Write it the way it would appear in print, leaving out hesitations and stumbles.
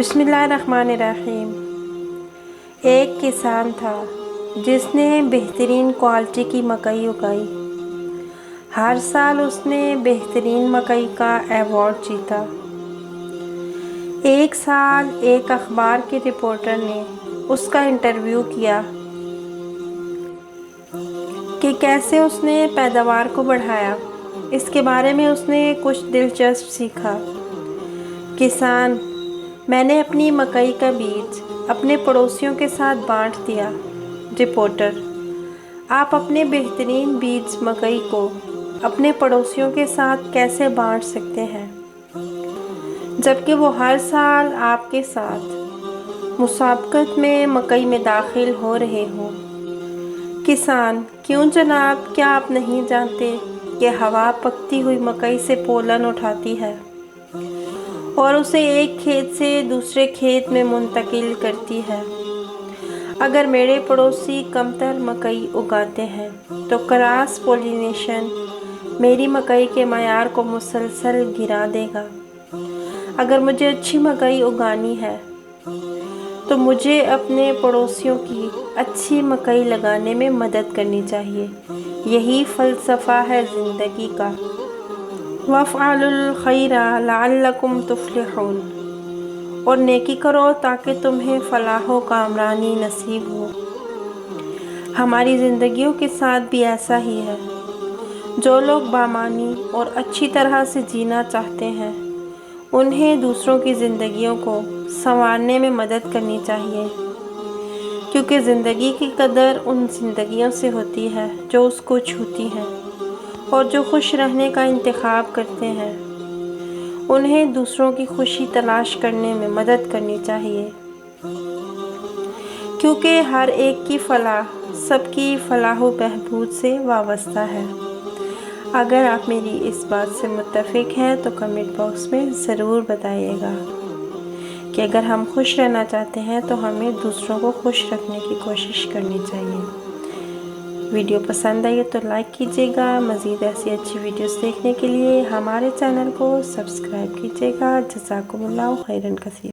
بسم اللہ الرحمن الرحیم۔ ایک کسان تھا جس نے بہترین کوالٹی کی مکئی اگائی۔ ہر سال اس نے بہترین مکئی کا ایوارڈ جیتا۔ ایک سال ایک اخبار کے رپورٹر نے اس کا انٹرویو کیا کہ کیسے اس نے پیداوار کو بڑھایا۔ اس کے بارے میں اس نے کچھ دلچسپ سیکھا۔ کسان: میں نے اپنی مکئی کا بیج اپنے پڑوسیوں کے ساتھ بانٹ دیا۔ رپورٹر: آپ اپنے بہترین بیج مکئی کو اپنے پڑوسیوں کے ساتھ کیسے بانٹ سکتے ہیں جبکہ وہ ہر سال آپ کے ساتھ مسابقت میں مکئی میں داخل ہو رہے ہوں؟ کسان: کیوں جناب، کیا آپ نہیں جانتے کہ ہوا پکتی ہوئی مکئی سے پولن اٹھاتی ہے اور اسے ایک کھیت سے دوسرے کھیت میں منتقل کرتی ہے؟ اگر میرے پڑوسی کمتر مکئی اگاتے ہیں تو کراس پولینیشن میری مکئی کے معیار کو مسلسل گرا دے گا۔ اگر مجھے اچھی مکئی اگانی ہے تو مجھے اپنے پڑوسیوں کی اچھی مکئی لگانے میں مدد کرنی چاہیے۔ یہی فلسفہ ہے زندگی کا۔ وَافْعَلُوا الْخَيْرَ لَعَلَّكُمْ تُفْلِحُونَ، اور نیکی کرو تاکہ تمہیں فلاح و کامرانی نصیب ہو۔ ہماری زندگیوں کے ساتھ بھی ایسا ہی ہے۔ جو لوگ بامانی اور اچھی طرح سے جینا چاہتے ہیں انہیں دوسروں کی زندگیوں کو سنوارنے میں مدد کرنی چاہیے، کیونکہ زندگی کی قدر ان زندگیوں سے ہوتی ہے جو اس کو چھوتی ہیں، اور جو خوش رہنے کا انتخاب کرتے ہیں انہیں دوسروں کی خوشی تلاش کرنے میں مدد کرنی چاہیے، کیونکہ ہر ایک کی فلاح سب کی فلاح و بہبود سے وابستہ ہے۔ اگر آپ میری اس بات سے متفق ہیں تو کمنٹ باکس میں ضرور بتائیے گا کہ اگر ہم خوش رہنا چاہتے ہیں تو ہمیں دوسروں کو خوش رکھنے کی کوشش کرنی چاہیے۔ ویڈیو پسند آئی تو لائک کیجیے گا۔ مزید ایسی اچھی ویڈیوز دیکھنے کے لیے ہمارے چینل کو سبسکرائب کیجیے گا۔ جزاکم اللہ خیراً کثیر۔